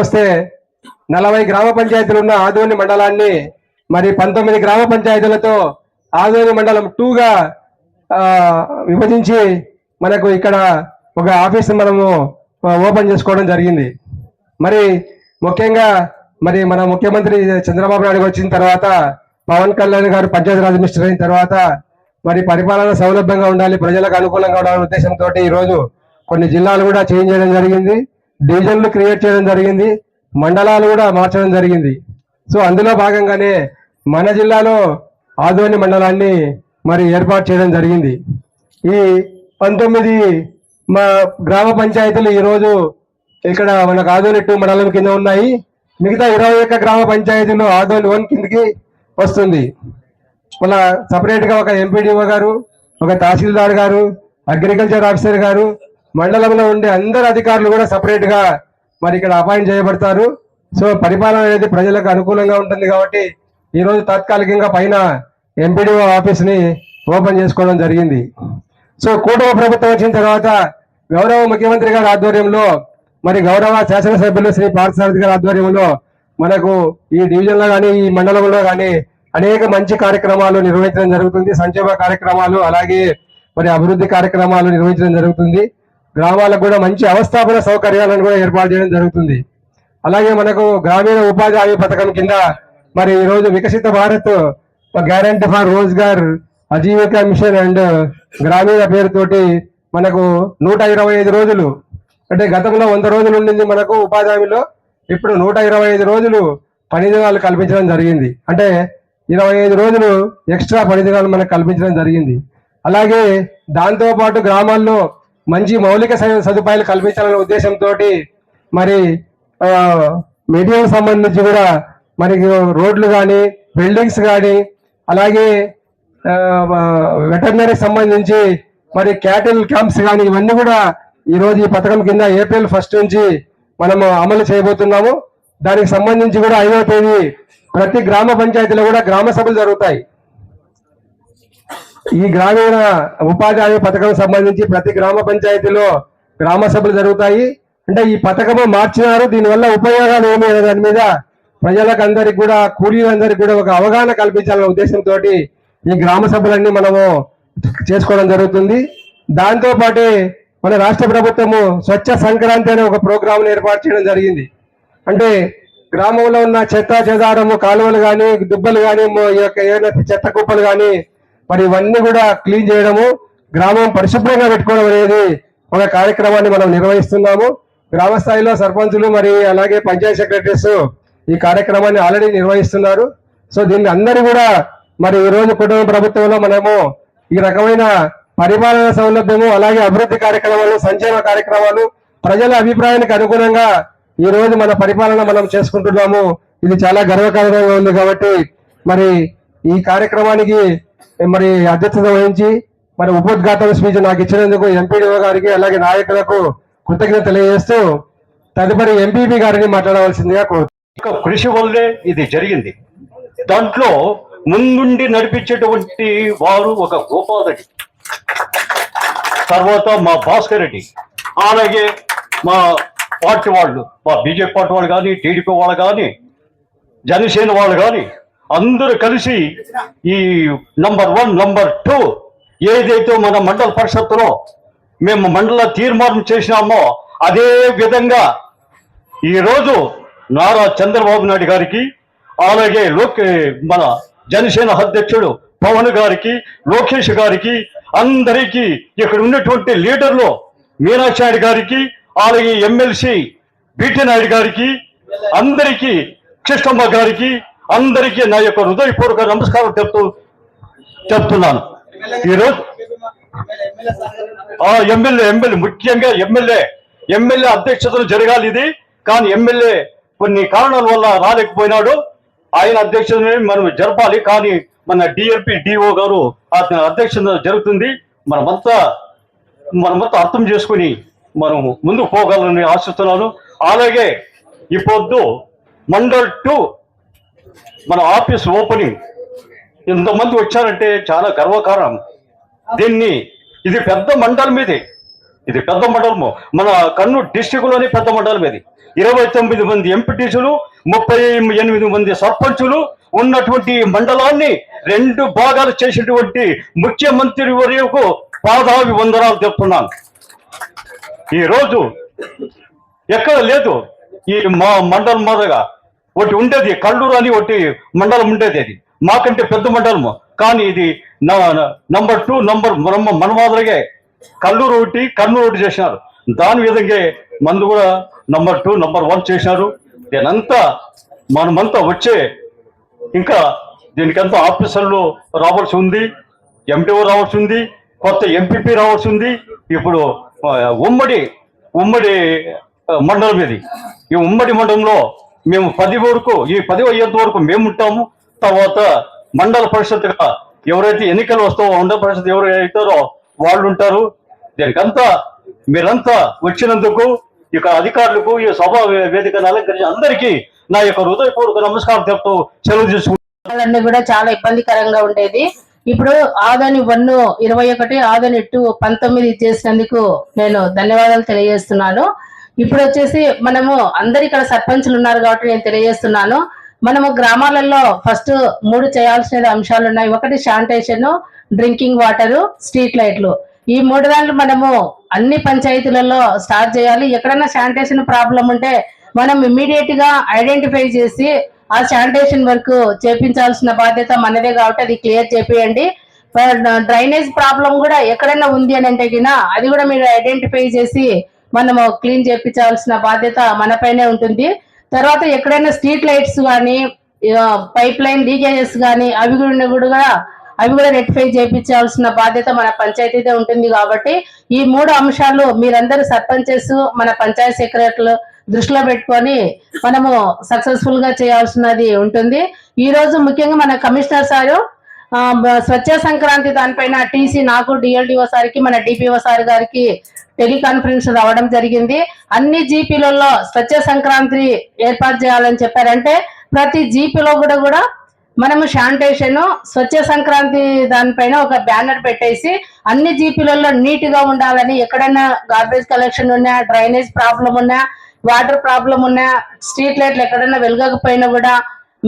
వస్తే 40 గ్రామ పంచాయతీలు ఉన్న ఆదోని మండలాన్ని మరి 19 గ్రామ పంచాయతీలతో ఆదోని మండలం 2గా విభజించి మనకు ఇక్కడ ఒక ఆఫీస్ మనము ఓపెన్ చేసుకోవడం జరిగింది. మరి ముఖ్యంగా మరి మన ముఖ్యమంత్రి చంద్రబాబు నాయుడు వచ్చిన తర్వాత, పవన్ కళ్యాణ్ గారు పంచాయతీరాజ్ మినిస్టర్ అయిన తర్వాత మరి పరిపాలన సౌలభ్యంగా ఉండాలి, ప్రజలకు అనుకూలంగా ఉండాలనే ఉద్దేశంతో ఈరోజు కొన్ని జిల్లాలు కూడా చేంజ్ చేయడం జరిగింది, డివిజన్లు క్రియేట్ చేయడం జరిగింది, మండలాలు కూడా మార్చడం జరిగింది. సో అందులో భాగంగానే మన జిల్లాలో ఆదోని మండలాన్ని మరి ఏర్పాటు చేయడం జరిగింది. ఈ 19 గ్రామ పంచాయతీలు ఈరోజు ఇక్కడ మనకు ఆదోని 2 మండలం కింద ఉన్నాయి. మిగతా 21 గ్రామ పంచాయతీలు ఆదోని 1 కిందకి వస్తుంది. మళ్ళా సపరేట్గా ఒక ఎంపీడీఓ గారు, ఒక తహసీల్దార్ గారు, అగ్రికల్చర్ ఆఫీసర్ గారు, మండలంలో ఉండే అందరు అధికారులు కూడా సపరేట్గా మరి ఇక్కడ అపాయింట్ చేయబడతారు. సో పరిపాలన అనేది ప్రజలకు అనుకూలంగా ఉంటుంది కాబట్టి ఈరోజు తాత్కాలికంగా పైన ఎంపీడీఓ ఆఫీస్ని ఓపెన్ చేసుకోవడం జరిగింది. సో కూటమి ప్రభుత్వం వచ్చిన తర్వాత గౌరవ ముఖ్యమంత్రి గారి ఆధ్వర్యంలో మరి గౌరవ శాసనసభ్యులు శ్రీ పార్థసారథి గారి ఆధ్వర్యంలో మనకు ఈ డివిజన్లో కానీ ఈ మండలంలో కానీ అనేక మంచి కార్యక్రమాలు నిర్వహించడం జరుగుతుంది. సంక్షేమ కార్యక్రమాలు అలాగే మరి అభివృద్ధి కార్యక్రమాలు నిర్వహించడం జరుగుతుంది. గ్రామాలకు కూడా మంచి అవస్థాపన సౌకర్యాలను కూడా ఏర్పాటు చేయడం జరుగుతుంది. అలాగే మనకు గ్రామీణ ఉపాధి హామీ పథకం కింద మరి ఈరోజు Viksit Bharat guarantee for Rozgar Ajeevika mission and Gramin పేరుతోటి మనకు 125 రోజులు, అంటే గతంలో 100 రోజులు ఉండింది మనకు ఉపాధి హామీలో, ఇప్పుడు 125 రోజులు పని దినాలు కల్పించడం జరిగింది. అంటే 25 రోజులు ఎక్స్ట్రా పని దినాలు మనకు కల్పించడం జరిగింది. అలాగే దాంతోపాటు గ్రామాల్లో మంచి మౌలిక సదుపాయాలు కల్పించాలనే ఉద్దేశంతో మరి మెటీరియల్ సంబంధించి కూడా మరి రోడ్లు కానీ బిల్డింగ్స్ కానీ అలాగే వెటర్నరీకి సంబంధించి మరి క్యాటిల్ క్యాంప్స్ కానీ ఇవన్నీ కూడా ఈరోజు ఈ పథకం కింద ఏప్రిల్ 1 నుంచి మనము అమలు చేయబోతున్నాము. దానికి సంబంధించి కూడా 5వ తేదీ ప్రతి గ్రామ పంచాయతీలో కూడా గ్రామ సభలు జరుగుతాయి. ఈ గ్రామీణ ఉపాధి హామీ పథకం సంబంధించి ప్రతి గ్రామ పంచాయతీలో గ్రామ సభలు జరుగుతాయి. అంటే ఈ పథకము మార్చినారు, దీనివల్ల ఉపయోగాలు ఏమి అనే దాని మీద ప్రజలకు అందరికి కూడా కూలీలందరికీ కూడా ఒక అవగాహన కల్పించాలనే ఉద్దేశంతో ఈ గ్రామ సభలన్నీ మనము చేసుకోవడం జరుగుతుంది. దాంతో పాటే మన రాష్ట్ర ప్రభుత్వము స్వచ్ఛ సంక్రాంతి అనే ఒక ప్రోగ్రాంను ఏర్పాటు చేయడం జరిగింది. అంటే గ్రామంలో ఉన్న చెత్త చెదారము, కాలువలు కానీ దుబ్బలు కానీ ఏదైనా చెత్త కుప్పలు కానీ మరి ఇవన్నీ కూడా క్లీన్ చేయడము, గ్రామం పరిశుభ్రంగా పెట్టుకోవడం అనేది ఒక కార్యక్రమాన్ని మనం నిర్వహిస్తున్నాము. గ్రామ స్థాయిలో సర్పంచులు మరి అలాగే పంచాయత్ సెక్రటరీస్ ఈ కార్యక్రమాన్ని ఆల్రెడీ నిర్వహిస్తున్నారు. సో దీన్ని అందరూ కూడా మరి ఈరోజు కుటుంబ ప్రభుత్వంలో మనము ఈ రకమైన పరిపాలన సౌలభ్యము అలాగే అభివృద్ధి కార్యక్రమాలు, సంక్షేమ కార్యక్రమాలు ప్రజల అభిప్రాయానికి అనుగుణంగా ఈ రోజు మన పరిపాలన మనం చేసుకుంటున్నాము. ఇది చాలా గర్వకారణంగా ఉంది. కాబట్టి మరి ఈ కార్యక్రమానికి మరి అధ్యక్షత వహించి మరి ఉపోద్ఘాతం స్పీచ్ నాకు ఇచ్చినందుకు ఎంపీడీఓ గారికి అలాగే నాయకులకు కృతజ్ఞత తెలియజేస్తూ తదుపరి ఎంపీపీ గారిని మాట్లాడవలసిందిగా కోరుతున్నాను. కృషి వల్లే ఇది జరిగింది. దాంట్లో ముందుండి నడిపించేటువంటి వారు ఒక గోపాల్ రెడ్డి, తర్వాత మా భాస్కర్ రెడ్డి, అలాగే మా పార్టీ వాళ్ళు, మా బీజేపీ పార్టీ వాళ్ళు కానీ, టీడీపీ వాళ్ళు కానీ, జనసేన వాళ్ళు కానీ అందరూ కలిసి ఈ నంబర్ 1, నంబర్ 2 ఏదైతే మన మండల పరిషత్తులో మేము మండల తీర్మానం చేసినామో అదే విధంగా ఈరోజు నారా చంద్రబాబు నాయుడు గారికి, అలాగే మన జనసేన అధ్యక్షుడు పవన్ గారికి, లోకేష్ గారికి, అందరికీ ఇక్కడ ఉన్నటువంటి లీడర్లు మీనాక్షి గారికి, అలాగే ఎమ్మెల్సీ బీటీ నాయుడు గారికి, అందరికీ కృష్ణమ్మ గారికి, అందరికీ నా యొక్క హృదయపూర్వక నమస్కారం చెప్తున్నాను. ఈరోజు ఎమ్మెల్యే ముఖ్యంగా ఎమ్మెల్యే అధ్యక్షతలు జరగాలి ఇది, కానీ ఎమ్మెల్యే కొన్ని కారణాల వల్ల రాలేకపోయినాడు. ఆయన అధ్యక్షతని మనం జరపాలి, కానీ మన డిఎల్పి డిఓ గారు అధ్యక్షత జరుగుతుంది. మనమంతా అర్థం చేసుకుని మనం ముందుకు పోగలని ఆశిస్తున్నాను. అలాగే ఇప్పుడు మండల్ 2 మన ఆఫీస్ ఓపెనింగ్ ఇంతమంది వచ్చారంటే చాలా గర్వకారణం. ఇది పెద్ద మండలం, ఇది పెద్ద మండలము, మన కర్నూలు డిస్టిక్ లోని పెద్ద మండలం ఇది. 29 మంది ఎంపీటీసీలు, 38 మంది సర్పంచులు ఉన్నటువంటి మండలాన్ని 2 భాగాలు చేసినటువంటి ముఖ్యమంత్రి వర్యకు పాదాభివందనాలు చెప్తున్నాను. ఈ రోజు ఎక్కడ లేదు ఈ మా మండలం మాదిరిగా. ఒకటి ఉండేది కల్లూరు అని ఒకటి మండలం ఉండేది, అది మాకంటే పెద్ద మండలము. కానీ ఇది నంబర్ 2 మన మాదిరిగా కల్లూరు ఒకటి కర్నూలు ఒకటి చేసినారు. దాని విధంగా మందు కూడా నంబర్ 2 నంబర్ 1 చేసినారు. దీనంతా మనమంతా వచ్చే ఇంకా దీనికంతా ఆఫీసర్లు రావాల్సి ఉంది, ఎంపీఓ రావాల్సి ఉంది, కొత్త ఎంపీపీ రావాల్సి ఉంది. ఇప్పుడు ఉమ్మడి మండలం ఇది. ఈ ఉమ్మడి మండలంలో మేము 10 వరకు, ఈ 10 అయ్యేంత వరకు మేము ఉంటాము. తర్వాత మండల పరిషత్గా ఎవరైతే ఎన్నికలు వస్తావో మండల పరిషత్ ఎవరు అవుతారో వాళ్ళు ఉంటారు. దీనికంతా మీరంతా వచ్చినందుకు ఇక అధికారులకు ఈ సభా వేదికను అలంకరించి అందరికీ నా యొక్క హృదయపూర్వక నమస్కారం చెప్తూ సెలవు తీసుకుంటాను. కూడా చాలా ఇబ్బందికరంగా ఉండేది. ఇప్పుడు ఆదని 1 21, ఆదని 2 19 చేసినందుకు నేను ధన్యవాదాలు తెలియజేస్తున్నాను. ఇప్పుడు వచ్చేసి మనము అందరు ఇక్కడ సర్పంచులు ఉన్నారు కాబట్టి నేను తెలియజేస్తున్నాను. మనము గ్రామాలలో ఫస్ట్ 3 చేయాల్సిన అంశాలు ఉన్నాయి. ఒకటి శానిటేషన్, డ్రింకింగ్ వాటర్, స్ట్రీట్ లైట్లు. ఈ 3 దాంట్లో మనము అన్ని పంచాయతీలలో స్టార్ట్ చేయాలి. ఎక్కడైనా శానిటేషన్ ప్రాబ్లం ఉంటే మనం ఇమ్మీడియట్ గా ఐడెంటిఫై చేసి ఆ శానిటేషన్ వర్క్ చేపించాల్సిన బాధ్యత మనదే కాబట్టి అది క్లియర్ చేపియండి. డ్రైనేజ్ ప్రాబ్లం కూడా ఎక్కడైనా ఉంది అని అంటే అది కూడా మీరు ఐడెంటిఫై చేసి మనము క్లీన్ చేయించాల్సిన బాధ్యత మనపైనే ఉంటుంది. తర్వాత ఎక్కడైనా స్ట్రీట్ లైట్స్ కానీ, పైప్ లైన్ లీకేజెస్ కానీ అవి కూడా రెక్టిఫై చేయించాల్సిన బాధ్యత మన పంచాయతీదే ఉంటుంది. కాబట్టి ఈ 3 అంశాలు మీరందరూ సర్పంచెస్, మన పంచాయత్ సెక్రటరీలు దృష్టిలో పెట్టుకొని మనము సక్సెస్ఫుల్ గా చేయాల్సినది ఉంటుంది. ఈ రోజు ముఖ్యంగా మన కమిషనర్ సారు స్వచ్ఛ సంక్రాంతి దానిపైన టీసీ నాకు, డిఎల్డిఓ సార్కి, మన డిపిఓ సార్ గారికి టెలికాన్ఫరెన్స్ రావడం జరిగింది. అన్ని జీపీలలో స్వచ్ఛ సంక్రాంతి ఏర్పాటు చేయాలని చెప్పారంటే ప్రతి జీపీలో కూడా మనము శానిటేషన్, స్వచ్ఛ సంక్రాంతి దానిపైన ఒక బ్యానర్ పెట్టేసి అన్ని జీపీలలో నీట్ గా ఉండాలని, ఎక్కడైనా గార్బేజ్ కలెక్షన్ ఉన్నా, డ్రైనేజ్ ప్రాబ్లం ఉన్నా, వాటర్ ప్రాబ్లం ఉన్నా, స్ట్రీట్ లైట్లు ఎక్కడైనా వెలగకపోయినా కూడా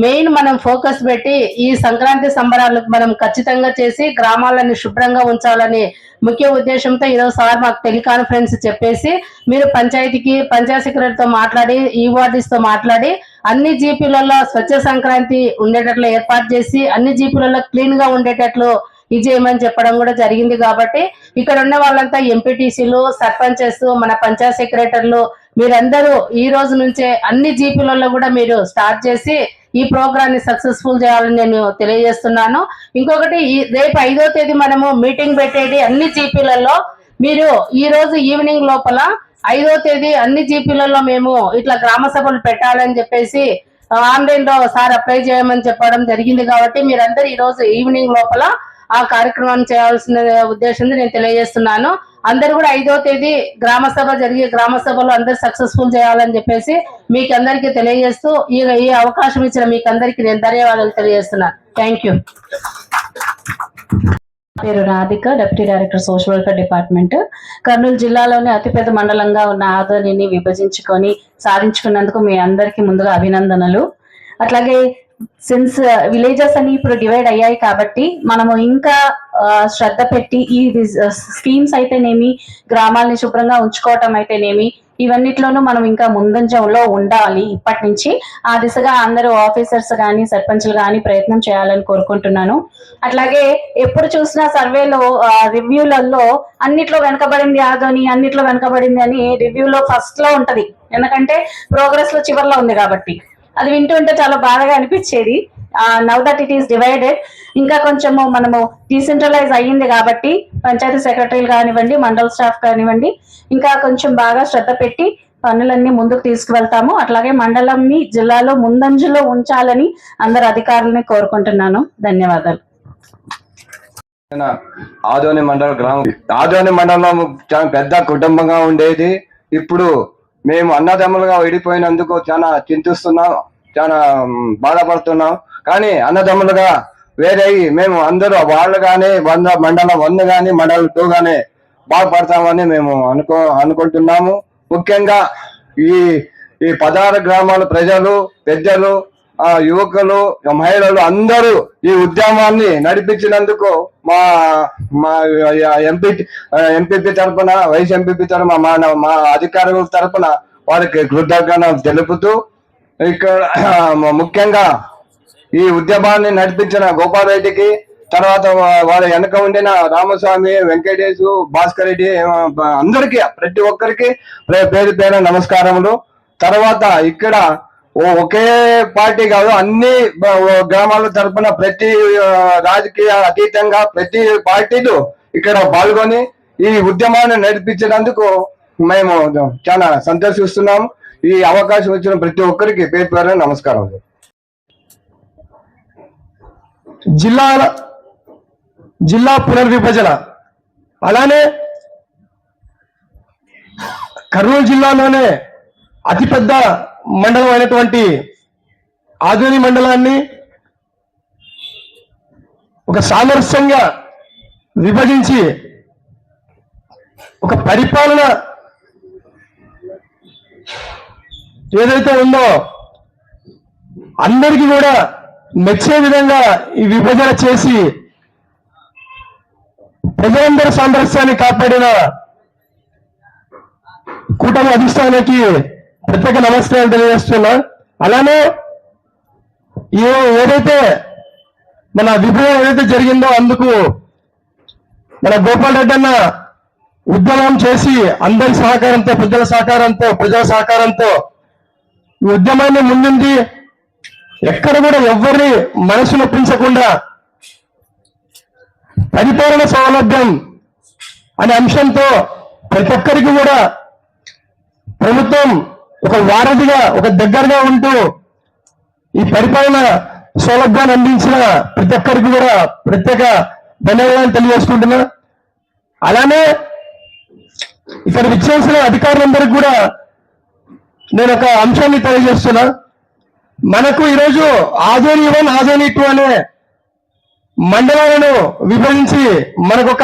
మెయిన్ మనం ఫోకస్ పెట్టి ఈ సంక్రాంతి సంబరాలకు మనం ఖచ్చితంగా చేసి గ్రామాలను శుభ్రంగా ఉంచాలని ముఖ్య ఉద్దేశంతో ఈరోజు సార్ మాకు టెలికాన్ఫరెన్స్ చెప్పేసి మీరు పంచాయత్ సెక్రటరీతో మాట్లాడి, ఈవార్డీస్ తో మాట్లాడి అన్ని జీపీలలో స్వచ్ఛ సంక్రాంతి ఉండేటట్లు ఏర్పాటు చేసి అన్ని జీపీలలో క్లీన్ గా ఉండేటట్లు ఇది చేయమని చెప్పడం కూడా జరిగింది. కాబట్టి ఇక్కడ ఉన్న వాళ్ళంతా ఎంపీటీసీలు, సర్పంచెస్, మన పంచాయత్ సెక్రటరీలు మీరందరూ ఈ రోజు నుంచే అన్ని జీపీలలో కూడా మీరు స్టార్ట్ చేసి ఈ ప్రోగ్రామ్ ని సక్సెస్ఫుల్ చేయాలని నేను తెలియజేస్తున్నాను. ఇంకొకటి రేపు 5వ తేదీ మనము మీటింగ్ పెట్టేది అన్ని జీపీలలో. మీరు ఈ రోజు ఈవినింగ్ లోపల 5వ తేదీ అన్ని జీపీలలో మేము ఇట్లా గ్రామ సభలు పెట్టాలని చెప్పేసి ఆన్లైన్ లో సార్ అప్లై చేయమని చెప్పడం జరిగింది. కాబట్టి మీరందరూ ఈ రోజు ఈవినింగ్ లోపల ఆ కార్యక్రమాన్ని చేయాల్సిన ఉద్దేశంతో నేను తెలియజేస్తున్నాను. అందరు కూడా 5వ తేదీ గ్రామ సభ జరిగే గ్రామ సభలో అందరు సక్సెస్ఫుల్ చేయాలని చెప్పేసి మీకు అందరికీ తెలియజేస్తూ ఈ అవకాశం ఇచ్చిన మీకు అందరికీ నేను ధన్యవాదాలు తెలియజేస్తున్నాను. Thank you. పేరు Radhika, deputy director social welfare department. Kurnool జిల్లాలోని అతిపెద్ద మండలంగా ఉన్న ఆదోనిని విభజించుకొని సాధించుకున్నందుకు మీ అందరికీ ముందుగా అభినందనలు. అట్లాగే సిన్స్ విలేజెస్ అని ఇప్పుడు డివైడ్ అయ్యాయి కాబట్టి మనము ఇంకా శ్రద్ధ పెట్టి ఈ స్కీమ్స్ అయితేనేమి, గ్రామాలని శుభ్రంగా ఉంచుకోవటం అయితేనేమి, ఇవన్నిట్లోనూ మనం ఇంకా ముందంజంలో ఉండాలి. ఇప్పటి నుంచి ఆ దిశగా అందరూ ఆఫీసర్స్ కానీ, సర్పంచ్లు కానీ ప్రయత్నం చేయాలని కోరుకుంటున్నాను. అట్లాగే ఎప్పుడు చూసినా సర్వేలో, రివ్యూలలో అన్నిట్లో వెనకబడింది ఆదోని, అన్నిట్లో వెనకబడింది అని రివ్యూలో ఫస్ట్ లో ఉంటది. ఎందుకంటే ప్రోగ్రెస్ లో చివరిలో ఉంది కాబట్టి అది వింటుంటే చాలా బాధగా అనిపించేది. Now that it is divided, ఇంకా కొంచెము మనము డీసెంట్రలైజ్ అయ్యింది కాబట్టి పంచాయతీ సెక్రటరీలు కానివ్వండి, మండల స్టాఫ్ కానివ్వండి, ఇంకా కొంచెం బాగా శ్రద్ధ పెట్టి పనులన్నీ ముందుకు తీసుకువెళ్తాము. అట్లాగే మండలంని జిల్లాలో ముందంజలో ఉంచాలని అందరు అధికారులని కోరుకుంటున్నాను. ధన్యవాదాలు. ఆదోని మండలం చాలా పెద్ద కుటుంబంగా ఉండేది. ఇప్పుడు మేము అన్నదమ్ములుగా విడిపోయినందుకు చాలా చింతిస్తున్నాం, చాలా బాధపడుతున్నాం. కానీ అన్నదమ్ములుగా వేరే మేము అందరూ వాళ్ళు కానీ మండలం 1 కానీ మండలం 2 కానీ బాగుపడతామని మేము అనుకుంటున్నాము. ముఖ్యంగా ఈ 16 గ్రామాల ప్రజలు, పెద్దలు, యువకులు, మహిళలు అందరూ ఈ ఉద్యమాన్ని నడిపించినందుకు మా ఎంపీపీ తరఫున, వైస్ ఎంపీపీ తరఫున, మా అధికారుల తరఫున వారికి కృతజ్ఞతలు తెలుపుతూ, ఇక్కడ ముఖ్యంగా ఈ ఉద్యమాన్ని నడిపించిన గోపాల్ రెడ్డికి, తర్వాత వాళ్ళ వెనక ఉండిన రామస్వామి, వెంకటేశ్, భాస్కర్ రెడ్డి అందరికీ, ప్రతి ఒక్కరికి పేరు పేరు నమస్కారములు. తర్వాత ఇక్కడ ఒకే పార్టీ కాదు, అన్ని గ్రామాల తరఫున ప్రతి రాజకీయ అతీతంగా ప్రతి పార్టీలు ఇక్కడ పాల్గొని ఈ ఉద్యమాన్ని నడిపించినందుకు మేము చాలా సంతోషిస్తున్నాము. ఈ అవకాశం వచ్చిన ప్రతి ఒక్కరికి పేరు పేరు నమస్కారం. జిల్లా పునర్విభజన, అలానే కర్నూలు జిల్లాలోనే అతిపెద్ద మండలం అయినటువంటి ఆదోని మండలాన్ని ఒక సామరస్యంగా విభజించి ఒక పరిపాలన ఏదైతే ఉందో అందరికీ కూడా మెచ్చే విధంగా ఈ విభజన చేసి ప్రజలందరి సామరస్యాన్ని కాపాడిన కూటమి అధిష్టానానికి ప్రత్యేక నమస్కారం తెలియజేస్తున్నా. అలానే ఏదైతే మన విభజన ఏదైతే జరిగిందో అందుకు మన గోపాల్ రెడ్డి అన్న ఉద్యమం చేసి అందరి సహకారంతో, ప్రజల సహకారంతో ఈ ఉద్యమాన్ని ముందుంది ఎక్కడ కూడా ఎవరిని మనసు నొప్పించకుండా పరిపాలన సౌలభ్యం అనే అంశంతో ప్రతి ఒక్కరికి కూడా ప్రభుత్వం ఒక వారధిగా, ఒక దగ్గరగా ఉంటూ ఈ పరిపాలన సౌలభ్యాన్ని అందించిన ప్రతి ఒక్కరికి కూడా ప్రత్యేక ధన్యవాదాలు తెలియజేసుకుంటున్నా. అలానే ఇక్కడ విచ్చేసిన అధికారులందరికీ కూడా నేను ఒక అంశాన్ని తెలియజేస్తున్నా. మనకు ఈరోజు ఆదోని 1, ఆదోని 2 అనే మండలాలను విభజించి మనకొక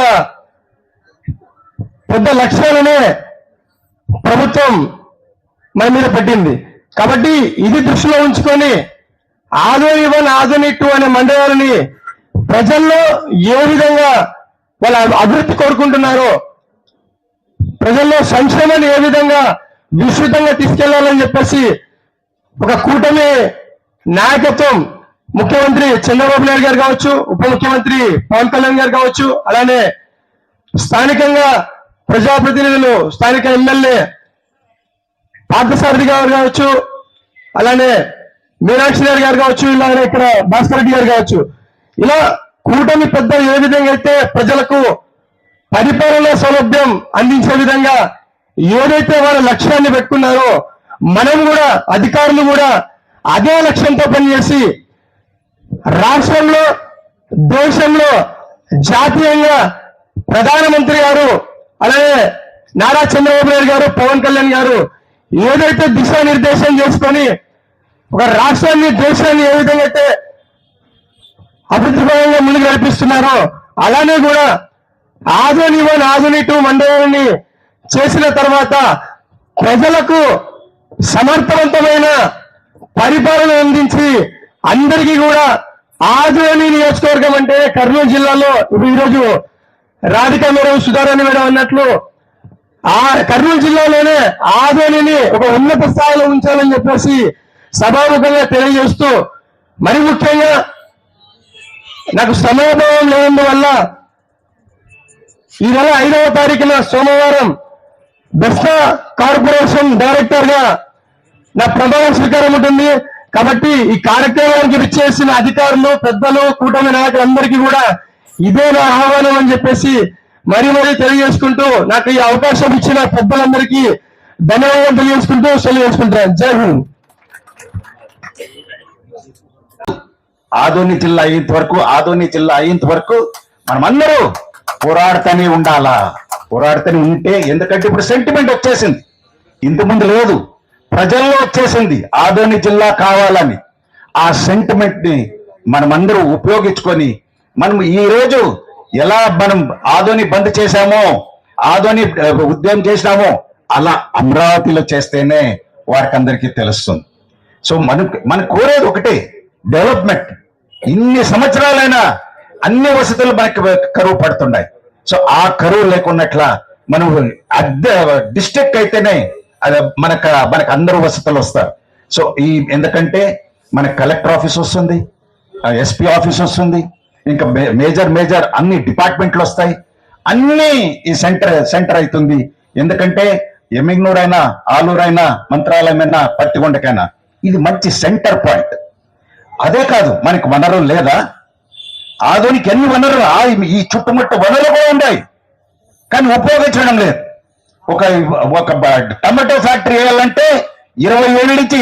పెద్ద లక్ష్యాలనే ప్రభుత్వం మన మీద పెట్టింది. కాబట్టి ఇది దృష్టిలో ఉంచుకొని ఆదోని 1, ఆదోని 2 అనే మండలాలని ప్రజల్లో ఏ విధంగా వాళ్ళ అభివృద్ధి కోరుకుంటున్నారో, ప్రజల్లో సంక్షేమాన్ని ఏ విధంగా విస్తృతంగా తీసుకెళ్లాలని చెప్పేసి ఒక కూటమి నాయకత్వం, ముఖ్యమంత్రి చంద్రబాబు నాయుడు గారు కావచ్చు, ఉప ముఖ్యమంత్రి పవన్ కళ్యాణ్ గారు కావచ్చు, అలానే స్థానికంగా ప్రజాప్రతినిధులు, స్థానిక ఎమ్మెల్యే పార్థసారథి గారు కావచ్చు, అలానే మీనాక్షి గారు కావచ్చు, ఇలానే ఇక్కడ భాస్కర్ రెడ్డి గారు కావచ్చు, ఇలా కూటమి పెద్దలు ఏ విధంగా అయితే ప్రజలకు పరిపాలన సౌలభ్యం అందించే విధంగా ఏదైతే వాళ్ళ లక్ష్యాన్ని పెట్టుకున్నారో, మనం కూడా అధికారులు కూడా అదే లక్ష్యంతో పనిచేసి రాష్ట్రంలో, దేశంలో, జాతీయంగా ప్రధానమంత్రి గారు, అలాగే నారా చంద్రబాబు నాయుడు గారు, పవన్ కళ్యాణ్ గారు ఏదైతే దిశానిర్దేశం చేసుకొని ఒక రాష్ట్రాన్ని, దేశాన్ని ఏ విధంగా అయితే అభివృద్ధిపరంగా ముందుకు నడిపిస్తున్నారో, అలానే కూడా ఆదోని 1, ఆదోని 2 మండలాన్ని చేసిన తర్వాత ప్రజలకు సమర్థవంతమైన పరిపాలన అందించి అందరికీ కూడా ఆదోని నియోజకవర్గం అంటే కర్నూలు జిల్లాలో ఈరోజు రాధిక మేడం, సుధారాణి మేడం అన్నట్లు ఆ కర్నూలు జిల్లాలోనే ఆదోనిని ఒక ఉన్నత స్థాయిలో ఉంచాలని చెప్పేసి సభాముఖంగా తెలియజేస్తూ, మరి ముఖ్యంగా నాకు సమయభావం లేనందువల్ల ఈ నెల 5వ తారీఖున సోమవారం దస్తా కార్పొరేషన్ డైరెక్టర్ గా నా ప్రమాణ స్వీకారం ఉంటుంది. కాబట్టి ఈ కార్యక్రమానికి విచ్చేసిన అధికారులు, పెద్దలు, కూటమి నాయకులందరికీ కూడా ఇదే నా ఆహ్వానం అని చెప్పేసి మరీ తెలియజేసుకుంటూ, నాకు ఈ అవకాశం ఇచ్చిన పెద్దలందరికీ ధన్యవాదాలు తెలియజేసుకుంటూ సెలవు చేసుకుంటాను. జై హింద్. ఆదోని జిల్లా అయ్యేంత వరకు మనమందరూ పోరాడుతూనే ఉండాలా. పోరాడుతూనే ఉంటే, ఎందుకంటే ఇప్పుడు సెంటిమెంట్ వచ్చేసింది, ఇంతకుముందు లేదు, ప్రజల్లో వచ్చేసింది ఆదోని జిల్లా కావాలని. ఆ సెంటిమెంట్ ని మనమందరూ ఉపయోగించుకొని మనం ఈ రోజు ఎలా మనం ఆదోని బంద్ చేశామో ఆదోని ఉద్యమం చేసినామో అలా అమరావతిలో చేస్తేనే వారికి అందరికీ తెలుస్తుంది. సో మనం కోరేది ఒకటే, డెవలప్మెంట్. ఇన్ని సంవత్సరాలైనా అన్ని వసతులు మనకి కరువు పడుతున్నాయి. సో ఆ కరువు లేకున్నట్ల మనం డిస్ట్రిక్ట్ అయితేనే అది మనకు అందరూ వసతులు వస్తారు. సో ఎందుకంటే మనకు కలెక్టర్ ఆఫీస్ వస్తుంది, ఎస్పీ ఆఫీస్ వస్తుంది, ఇంకా మేజర్ అన్ని డిపార్ట్మెంట్లు వస్తాయి, అన్ని ఈ సెంటర్ అవుతుంది. ఎందుకంటే ఎమ్మిగ్నూర్ అయినా, ఆలూరు అయినా, మంత్రాలయం అయినా, పత్తికొండకైనా ఇది మంచి సెంటర్ పాయింట్. అదే కాదు, మనకి వనరులు లేదా? ఆధునిక ఎన్ని వనరులు, ఈ చుట్టుముట్టు వనరులు కూడా ఉన్నాయి, కానీ ఉపయోగించడం లేదు. ఒక టమాటో ఫ్యాక్టరీ వేయాలంటే 20 ఏళ్ళ నుంచి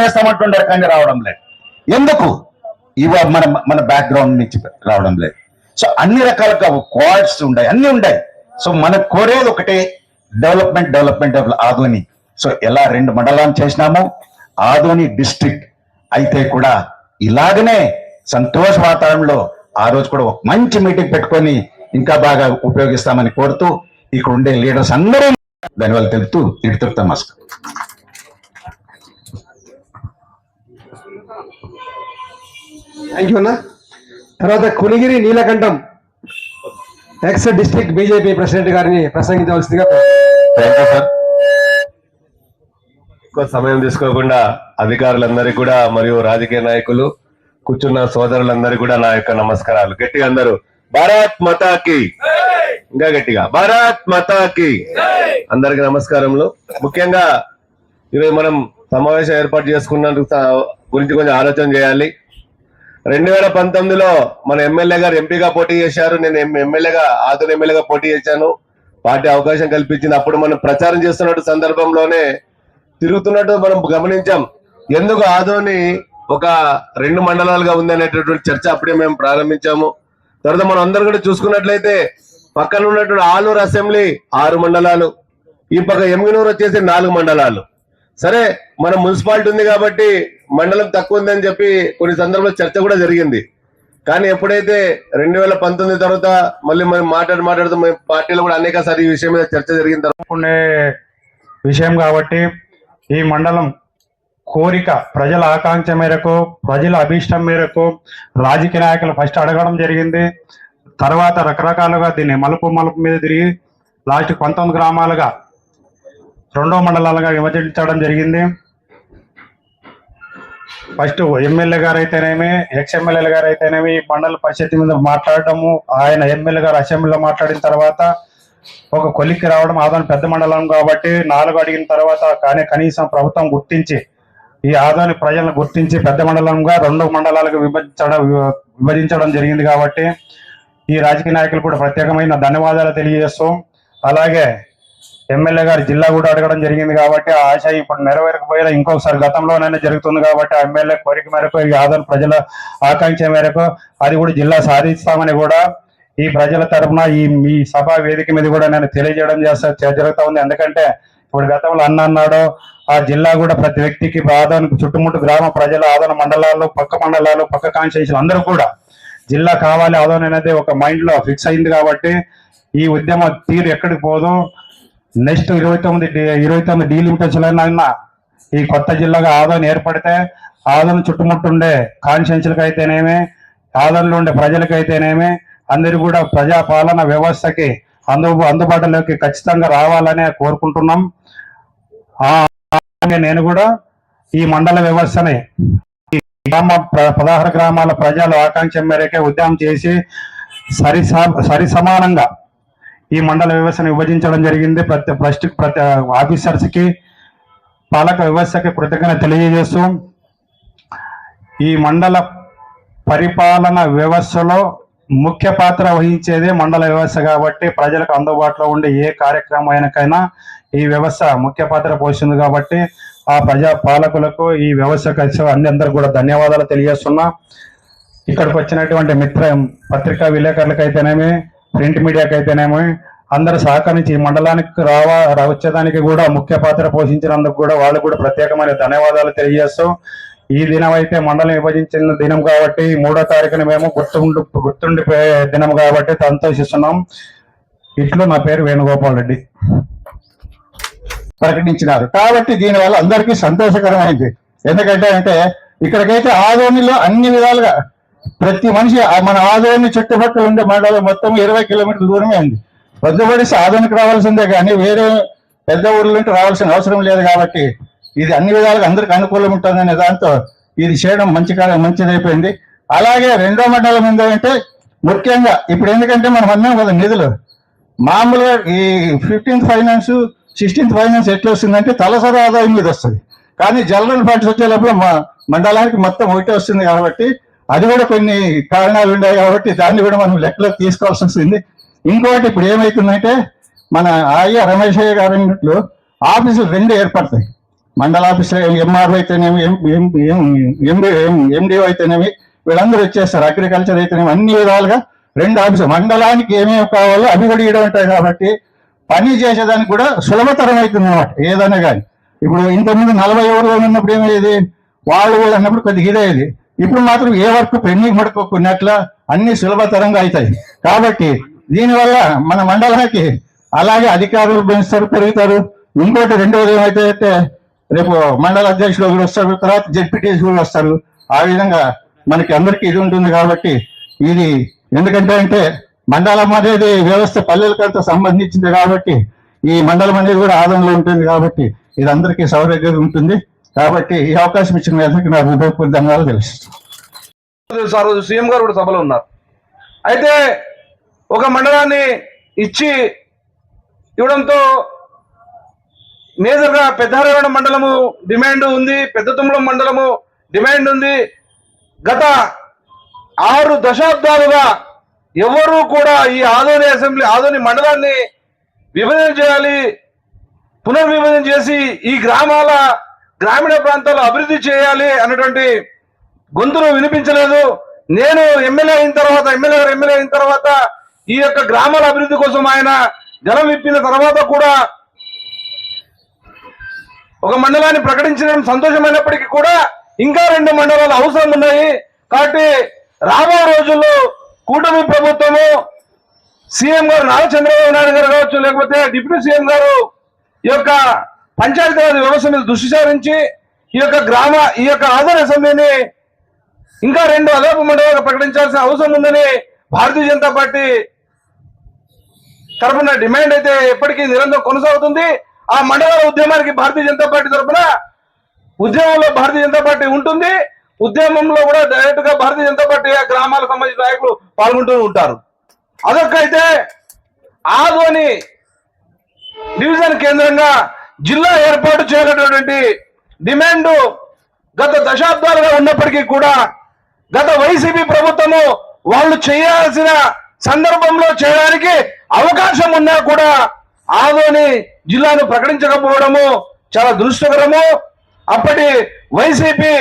వేస్తామంటుంటారు, కానీ రావడం లేదు. ఎందుకు? మన బ్యాక్గ్రౌండ్ నుంచి రావడం లేదు. సో అన్ని రకాలుగా క్వాడ్స్ ఉన్నాయి, అన్ని ఉన్నాయి. సో మనకు కోరేది ఒకటే, డెవలప్మెంట్ ఆదోని. సో ఎలా 2 మండలాలు చేసినామో ఆదోని డిస్ట్రిక్ట్ అయితే కూడా ఇలాగనే సంతోష వాతావరణంలో ఆ రోజు కూడా ఒక మంచి మీటింగ్ పెట్టుకొని ఇంకా బాగా ఉపయోగిస్తామని కోరుతూ ఇక్కడ ఉండే లీడర్స్ అందరూ ధన్యవాదాలు తెలుపుతూ ఇటుతో నమస్కారం. థ్యాంక్ యూ అన్న. తర్వాత కునిగిరి నీలకంఠం ఎక్స్ డిస్ట్రిక్ట్ బీజేపీ ప్రెసిడెంట్ గారిని ప్రసంగించవలసిందిగా. Thank you sir. ఎక్కువ సమయం తీసుకోకుండా అధికారులందరికీ కూడా మరియు రాజకీయ నాయకులు, కూర్చున్న సోదరులందరికీ కూడా నా యొక్క నమస్కారాలు. గట్టిగా అందరూ భారత్ మాతాకి, ఇంకా గట్టిగా భారత్ మాతాకి. అందరికి నమస్కారములు. ముఖ్యంగా ఈరోజు మనం సమావేశం ఏర్పాటు చేసుకున్నందుకు గురించి కొంచెం ఆలోచన చేయాలి. 2019లో మన ఎమ్మెల్యే గారు ఎంపీగా పోటీ చేశారు, నేను ఆదోని ఎమ్మెల్యేగా పోటీ చేశాను. పార్టీ అవకాశం కల్పించింది. అప్పుడు మనం ప్రచారం చేస్తున్నట్టు సందర్భంలోనే తిరుగుతున్నట్టు మనం గమనించాం. ఎందుకు ఆదోని ఒక 2 మండలాలుగా ఉంది అనేటటువంటి చర్చ అప్పుడే మేము ప్రారంభించాము. తర్వాత మనం అందరూ కూడా చూసుకున్నట్లయితే పక్కన ఉన్నటువంటి ఆలూరు అసెంబ్లీ 6 మండలాలు, ఈ పక్క ఎమ్మిగనూరు వచ్చేసి 4 మండలాలు. సరే, మన మున్సిపాలిటీ ఉంది కాబట్టి మండలం తక్కువ ఉందని చెప్పి కొన్ని సందర్భాల్లో చర్చ కూడా జరిగింది. కానీ ఎప్పుడైతే 2019 తర్వాత మళ్ళీ మనం మాట్లాడుతూ మేము పార్టీలో కూడా అనేక సార్లు ఈ విషయం మీద చర్చ జరిగిన తర్వాత విషయం కాబట్టి ఈ మండలం కోరిక, ప్రజల ఆకాంక్ష మేరకు, ప్రజల అభీష్టం మేరకు రాజకీయ నాయకులు ఫస్ట్ అడగడం జరిగింది. తర్వాత రకరకాలుగా దీన్ని మలుపు మీద తిరిగి లాస్ట్ 19 గ్రామాలుగా 2 మండలాలుగా విభజించడం జరిగింది. ఫస్ట్ ఎమ్మెల్యే గారు అయితేనేమి, ఎమ్మెల్యేల గారు అయితేనేమి మండల పరిషత్ మీద మాట్లాడటము, ఆయన ఎమ్మెల్యే గారు అసెంబ్లీలో మాట్లాడిన తర్వాత ఒక కొలిక్కి రావడం. ఆదోని పెద్ద మండలం కాబట్టి 4 అడిగిన తర్వాత కానీ కనీసం ప్రభుత్వం గుర్తించి ఈ ఆదోని ప్రజలను గుర్తించి పెద్ద మండలంగా 2 మండలాలకు విభజించడం జరిగింది. కాబట్టి ఈ రాజకీయ నాయకులు కూడా ప్రత్యేకమైన ధన్యవాదాలు తెలియజేస్తూ, అలాగే ఎమ్మెల్యే గారు జిల్లా కూడా అడగడం జరిగింది కాబట్టి ఆ ఆశ ఇప్పుడు నెరవేరకపోయినా ఇంకొకసారి గతంలోనైనా జరుగుతుంది కాబట్టి ఆ ఎమ్మెల్యే కోరిక మేరకు, ఈ ఆదోని ప్రజల ఆకాంక్ష మేరకు అది కూడా జిల్లా సాధిస్తామని కూడా ఈ ప్రజల తరఫున ఈ సభా వేదిక మీద కూడా నేను తెలియజేయడం జరుగుతూ ఉంది. ఎందుకంటే ఇప్పుడు గతంలో అన్నాడు, ఆ జిల్లా కూడా ప్రతి వ్యక్తికి ఆదోని చుట్టుముట్టు గ్రామ ప్రజలు, ఆదోని మండలాలు, పక్క కాన్స్టిట్యూన్సీలు అందరూ కూడా జిల్లా కావాలి ఆదోని అనేది ఒక మైండ్ లో ఫిక్స్ అయింది. కాబట్టి ఈ ఉద్యమ తీరు ఎక్కడికి పోదు. నెక్స్ట్ 29 డీలిమిటేషన్ అయినా ఈ కొత్త జిల్లాగా ఆదోని ఏర్పడితే ఆదోని చుట్టుముట్టుండే కాన్స్టిట్యూన్సీలకు అయితేనేమి, ఆదోనిలో ఉండే ప్రజలకైతేనేమి అందరూ కూడా ప్రజాపాలన వ్యవస్థకి అందుబాటులోకి ఖచ్చితంగా రావాలని కోరుకుంటున్నాం. నేను కూడా ఈ మండల వ్యవస్థని 16 గ్రామాల ప్రజల ఆకాంక్ష మేరకే ఉద్యమం చేసి సరి సమానంగా ఈ మండల వ్యవస్థను విభజించడం జరిగింది. ప్రతి ఆఫీసర్స్ కి, పాలక వ్యవస్థకి కృతజ్ఞత తెలియజేస్తూ, ఈ మండల పరిపాలన వ్యవస్థలో ముఖ్య పాత్ర వహించేదే మండల వ్యవస్థ కాబట్టి ప్రజలకు అందుబాటులో ఉండే ఏ కార్యక్రమం అయినకైనా ఈ వ్యవస్థ ముఖ్య పాత్ర పోషిస్తుంది. కాబట్టి ఆ ప్రజా పాలకులకు, ఈ వ్యవస్థకు అందరూ కూడా ధన్యవాదాలు తెలియజేస్తున్నా. ఇక్కడికి వచ్చినటువంటి పత్రికా విలేకరులకు అయితేనేమి, ప్రింట్ మీడియాకి అయితేనేమి అందరూ సహకరించి ఈ మండలానికి వచ్చేదానికి కూడా ముఖ్య పాత్ర పోషించినందుకు కూడా వాళ్ళు కూడా ప్రత్యేకమైన ధన్యవాదాలు తెలియజేస్తూ, ఈ దినం అయితే మండలం విభజించిన దినం కాబట్టి 3వ తారీఖున మేము గుర్తుండిపోయే దినం కాబట్టి సంతోషిస్తున్నాం. ఇట్లు నా పేరు వేణుగోపాల్ రెడ్డి ప్రకటించినారు. కాబట్టి దీనివల్ల అందరికీ సంతోషకరమైంది. ఎందుకంటే ఇక్కడికైతే ఆదోనిలో అన్ని విధాలుగా ప్రతి మనిషి మన ఆదోని చుట్టుపక్కల ఉండే మండలం మొత్తం 20 కిలోమీటర్ల దూరమే ఉంది. పొద్దుపడిసి ఆదోనికి రావాల్సిందే కానీ వేరే పెద్ద ఊర్ల నుండి రావాల్సిన అవసరం లేదు. కాబట్టి ఇది అన్ని విధాలుగా అందరికి అనుకూలం ఉంటుందనే దాంతో ఇది చేయడం మంచిదైపోయింది. అలాగే రెండో మండలం ఏంటంటే ముఖ్యంగా ఇప్పుడు ఎందుకంటే మనం అన్నాం కదా నిధులు మామూలుగా ఈ 15th ఫైనాన్స్ 16th ఫైనాన్స్ ఎట్లా వస్తుందంటే తలసరి ఆదాయం మీద వస్తుంది. కానీ జనరల్ ఫండ్స్ వచ్చేటప్పుడు మా మండలానికి మొత్తం ఒకటే వస్తుంది. కాబట్టి అది కూడా కొన్ని కారణాలు ఉన్నాయి. కాబట్టి దాన్ని కూడా మనం లెక్కలోకి తీసుకోవాల్సి వస్తుంది. ఇంకోటి ఇప్పుడు ఏమవుతుందంటే మన రమేష్ అయ్య గారి ఆఫీసులు 2 ఏర్పడతాయి. మండల ఆఫీసులో ఎంఆర్ఓ అయితేనేమి ఎండిఓ అయితేనేమి వీళ్ళందరూ వచ్చేస్తారు. అగ్రికల్చర్ అయితేనేమి అన్ని విధాలుగా 2 ఆఫీసులు మండలానికి ఏమేమి కావాలో అవి కూడా ఇవ్వడం ఉంటాయి. కాబట్టి పని చేసేదానికి కూడా సులభతరం అవుతుంది అన్నమాట ఏదైనా కానీ. ఇప్పుడు ఇంతకుముందు 40 ఊర్లో ఉన్నప్పుడు ఏమయ్యేది వాళ్ళు అన్నప్పుడు కొద్దిగా ఇదేది. ఇప్పుడు మాత్రం ఏ వర్క్ పెండింగ్ పడుకోకున్నట్ల అన్ని సులభతరంగా అవుతాయి. కాబట్టి దీనివల్ల మన మండలానికి అలాగే అధికారులు పెరుగుతారు. ఇంకోటి రెండోది ఏమైతే రేపు మండల అధ్యక్షులు కూడా వస్తారు, తర్వాత జెడ్పీటీసీ కూడా వస్తారు. ఆ విధంగా మనకి అందరికీ ఇది ఉంటుంది. కాబట్టి ఇది ఎందుకంటే మండలం అనేది వ్యవస్థ పల్లెలకంతా సంబంధించింది. కాబట్టి ఈ మండలం అనేది కూడా ఆదంలో ఉంటుంది. కాబట్టి ఇది అందరికీ సౌకర్యంగా ఉంటుంది. కాబట్టి ఈ అవకాశం ఇచ్చిన అందరికీ నా హృదయపూర్వక ధన్యవాదాలు తెలుస్తుంది. సార్ సీఎం గారు కూడా సభలో ఉన్నారు. అయితే ఒక మండలాన్ని ఇవ్వడంతో మేజర్గా పెద్దారెవడం మండలము డిమాండ్ ఉంది, పెద్ద తుమ్మలం మండలము డిమాండ్ ఉంది. గత 6 దశాబ్దాలుగా ఎవరు కూడా ఈ ఆదోని మండలాన్ని విభజన చేయాలి, పునర్విభజన చేసి ఈ గ్రామీణ ప్రాంతాలు అభివృద్ధి చేయాలి అన్నటువంటి గొంతును వినిపించలేదు. నేను ఎమ్మెల్యే అయిన తర్వాత ఈ యొక్క గ్రామాల అభివృద్ధి కోసం ఆయన జనం విప్పిన తర్వాత కూడా ఒక మండలాన్ని ప్రకటించడం సంతోషమైనప్పటికీ కూడా ఇంకా 2 మండలాలు అవసరం ఉన్నాయి. కాబట్టి రాబోయే రోజుల్లో కూటమి ప్రభుత్వము సీఎం గారు నారా చంద్రబాబు నాయుడు గారు కావచ్చు, లేకపోతే డిప్యూటీ సీఎం గారు ఈ యొక్క పంచాయతీరాజ్ వ్యవస్థ మీద దృష్టి సారించి ఈ యొక్క ఆదరణ అసెంబ్లీని ఇంకా 2 అదనపు మండలాలు ప్రకటించాల్సిన అవసరం ఉందని భారతీయ జనతా పార్టీ తరఫున డిమాండ్ అయితే ఎప్పటికీ నిరంతరం కొనసాగుతుంది. ఆ మండలాల ఉద్యమానికి భారతీయ జనతా పార్టీ తరఫున ఉద్యమంలో భారతీయ జనతా పార్టీ ఉంటుంది. ఉద్యమంలో కూడా డైరెక్ట్ గా భారతీయ జనతా పార్టీ గ్రామాలకు సంబంధించిన నాయకులు పాల్గొంటూ ఉంటారు. అదొక్కైతే ఆదోని డివిజన్ కేంద్రంగా జిల్లా ఏర్పాటు చేయాలనేటువంటి డిమాండ్ గత దశాబ్దాలుగా ఉన్నప్పటికీ కూడా గత వైసీపీ ప్రభుత్వము వాళ్ళు చేయాల్సిన సందర్భంలో చేయడానికి అవకాశం ఉన్నా కూడా ఆదోని జిల్లాను ప్రకటించకపోవడము చాలా దురదృష్టకరము. అప్పటి వైసీపీ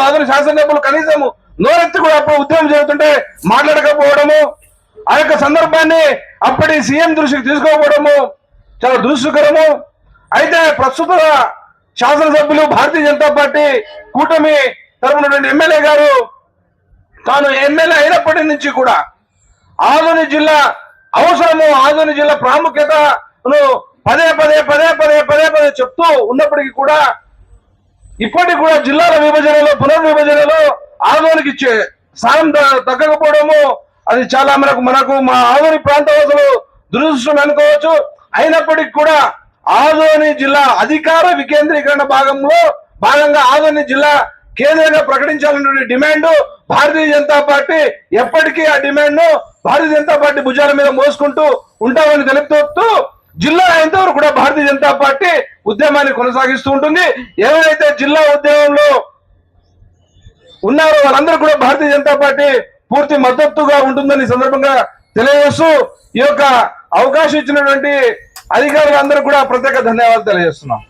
ఆదోని శాసనసభ్యులు కనీసం నోరెత్తి కూడా అప్పుడు ఉద్యమం జరుగుతుంటే మాట్లాడకపోవడము, ఆ యొక్క సందర్భాన్ని అప్పటి సీఎం దృష్టికి తీసుకోకపోవడము చాలా దురదృష్టకరము. అయితే ప్రస్తుత శాసనసభ్యులు భారతీయ జనతా పార్టీ కూటమి తరపున ఎమ్మెల్యే గారు తాను ఎమ్మెల్యే అయినప్పటి నుంచి కూడా ఆదోని జిల్లా అవసరము, ఆదోని జిల్లా ప్రాముఖ్యతను పదే చెప్తూ ఉన్నప్పటికీ కూడా ఇప్పటికి కూడా జిల్లాల విభజనలో పునర్విభజనలో ఆదోనికి ఇచ్చే స్థానం తగ్గకపోవడము అది చాలా మనకు మా ఆదోని ప్రాంతవాసులు దురదృష్టం అనుకోవచ్చు. అయినప్పటికీ కూడా ఆదోని జిల్లా అధికార వికేంద్రీకరణ భాగంగా ఆదోని జిల్లా కేంద్రంగా ప్రకటించాలనే డిమాండ్ భారతీయ జనతా పార్టీ ఎప్పటికీ ఆ డిమాండ్ భారతీయ జనతా పార్టీ భుజాల మీద మోసుకుంటూ ఉంటామని తెలుపుతూ జిల్లా అయినంతవరకు కూడా భారతీయ జనతా పార్టీ ఉద్యమాన్ని కొనసాగిస్తూ ఉంటుంది. ఎవరైతే జిల్లా ఉద్యమంలో ఉన్నారో వాళ్ళందరూ కూడా భారతీయ జనతా పార్టీ పూర్తి మద్దతుగా ఉంటుందని సందర్భంగా తెలియజేస్తూ ఈ యొక్క అవకాశం ఇచ్చినటువంటి అధికారులందరూ కూడా ప్రత్యేక ధన్యవాదాలు తెలియజేస్తున్నాం.